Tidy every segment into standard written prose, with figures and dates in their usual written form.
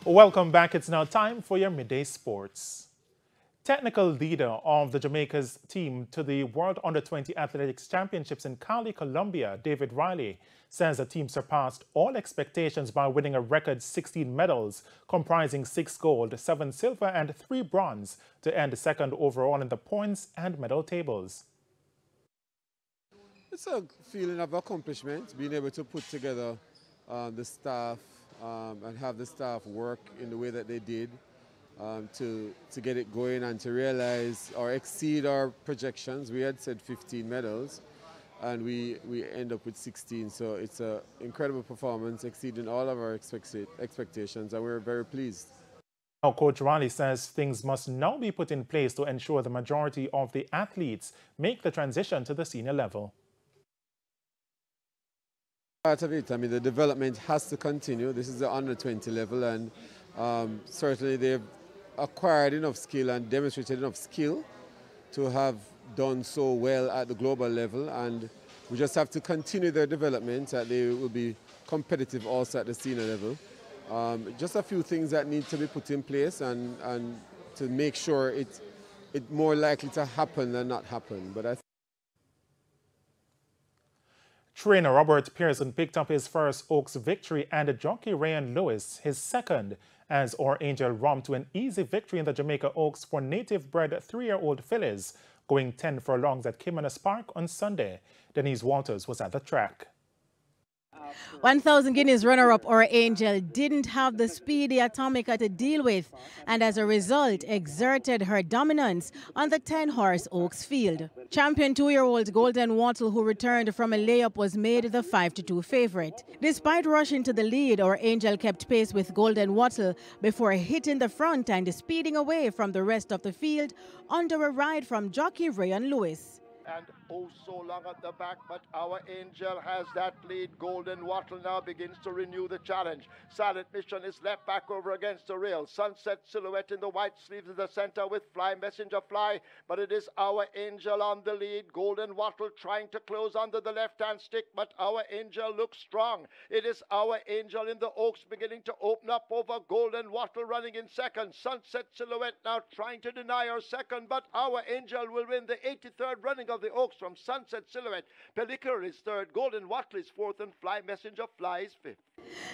Welcome back. It's now time for your midday sports. Technical leader of the Jamaica's team to the World Under-20 Athletics Championships in Cali, Colombia, David Riley, says the team surpassed all expectations by winning a record 16 medals, comprising 6 gold, 7 silver, and 3 bronze, to end second overall in the points and medal tables. It's a feeling of accomplishment, being able to put together the staff and have the staff work in the way that they did to get it going and to realize or exceed our projections. We had said 15 medals and we end up with 16, so it's an incredible performance, exceeding all of our expectations, and we're very pleased. Now, Coach Riley says things must now be put in place to ensure the majority of the athletes make the transition to the senior level. Part of it, I mean, the development has to continue. This is the under-20 level, and certainly they've acquired enough skill and demonstrated enough skill to have done so well at the global level, and we just have to continue their development that they will be competitive also at the senior level. Just a few things that need to be put in place and to make sure it's more likely to happen than not happen. But Trainer Robert Pearson picked up his first Oaks victory and jockey Ryan Lewis his second as Our Angel romped to an easy victory in the Jamaica Oaks for native-bred 3-year-old fillies, going 10 furlongs at Caymanas Park on Sunday. Denise Walters was at the track. 1,000 Guineas runner-up Our Angel didn't have the speedy Atomica to deal with, and as a result exerted her dominance on the 10-horse Oaks field. Champion 2-year-old Golden Wattle, who returned from a layup, was made the 5-2 favorite. Despite rushing to the lead, Our Angel kept pace with Golden Wattle before hitting the front and speeding away from the rest of the field under a ride from jockey Ryan Lewis. And oh so long at the back, but Our Angel has that lead. Golden Wattle now begins to renew the challenge. Silent Mission is left back over against the rail. Sunset Silhouette in the white sleeves in the center with Fly Messenger Fly, but it is Our Angel on the lead. Golden Wattle trying to close under the left-hand stick, but Our Angel looks strong. It is Our Angel in the Oaks beginning to open up over Golden Wattle running in second. Sunset Silhouette now trying to deny her second, but Our Angel will win the 83rd running of the Oaks from Sunset Silhouette. Pellicer is third, Golden Wattle is fourth, and Fly Messenger Fly is fifth.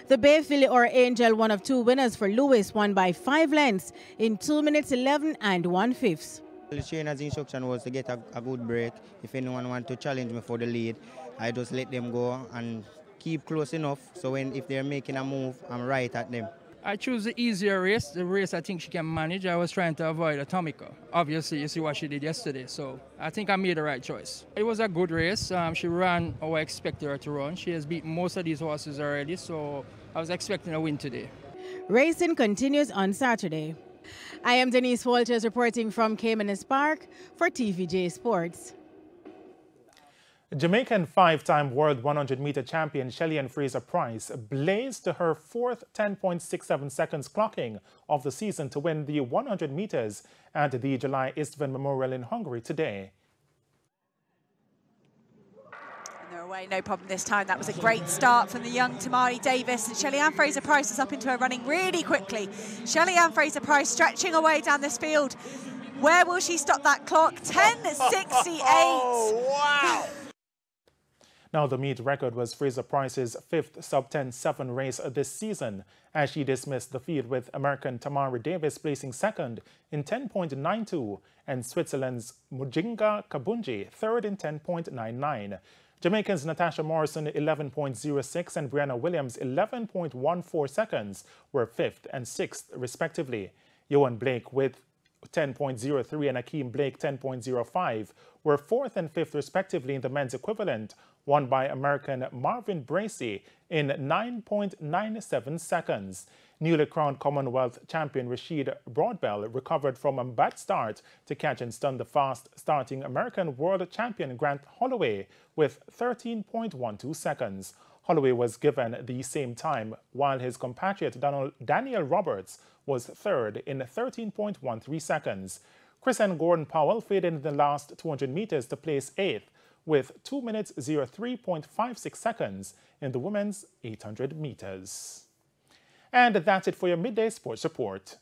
The Bay filly Our Angel, one of 2 winners for Lewis, won by 5 lengths in 2 minutes 11 and 1/5. The trainer's instruction was to get a good break. If anyone want to challenge me for the lead, I just let them go and keep close enough so if they're making a move, I'm right at them. I choose the easier race, the race I think she can manage. I was trying to avoid Atomica. Obviously, you see what she did yesterday, so I think I made the right choice. It was a good race. She ran how I expected her to run. She has beaten most of these horses already, so I was expecting a win today. Racing continues on Saturday. I am Denise Walters reporting from Caymanas Park for TVJ Sports. Jamaican 5-time World 100-meter champion Shelly-Ann Fraser-Pryce blazed to her 4th 10.67 seconds clocking of the season to win the 100 meters at the July Istvan Memorial in Hungary today. And they're away, no problem this time. That was a great start from the young Tamari Davis, and Shelly-Ann Fraser-Pryce is up into her running really quickly. Shelly-Ann Fraser-Pryce stretching away down this field. Where will she stop that clock? 10.68. Oh, wow! Now, the meet record was Fraser-Pryce's 5th sub-10.7 race this season, as she dismissed the field with American Tamari Davis placing second in 10.92 and Switzerland's Mujinga Kabunji third in 10.99. Jamaicans Natasha Morrison 11.06 and Brianna Williams 11.14 seconds were 5th and 6th respectively. Johan Blake with 10.03 and Akeem Blake 10.05 were 4th and 5th respectively in the men's equivalent, won by American Marvin Bracey in 9.97 seconds. Newly crowned Commonwealth champion Rashid Broadbell recovered from a bad start to catch and stun the fast-starting American world champion Grant Holloway with 13.12 seconds. Holloway was given the same time, while his compatriot Daniel Roberts was 3rd in 13.13 seconds. Chris and Gordon Powell faded in the last 200 meters to place 8th with 2 minutes 03.56 seconds in the women's 800 meters. And that's it for your midday sports report.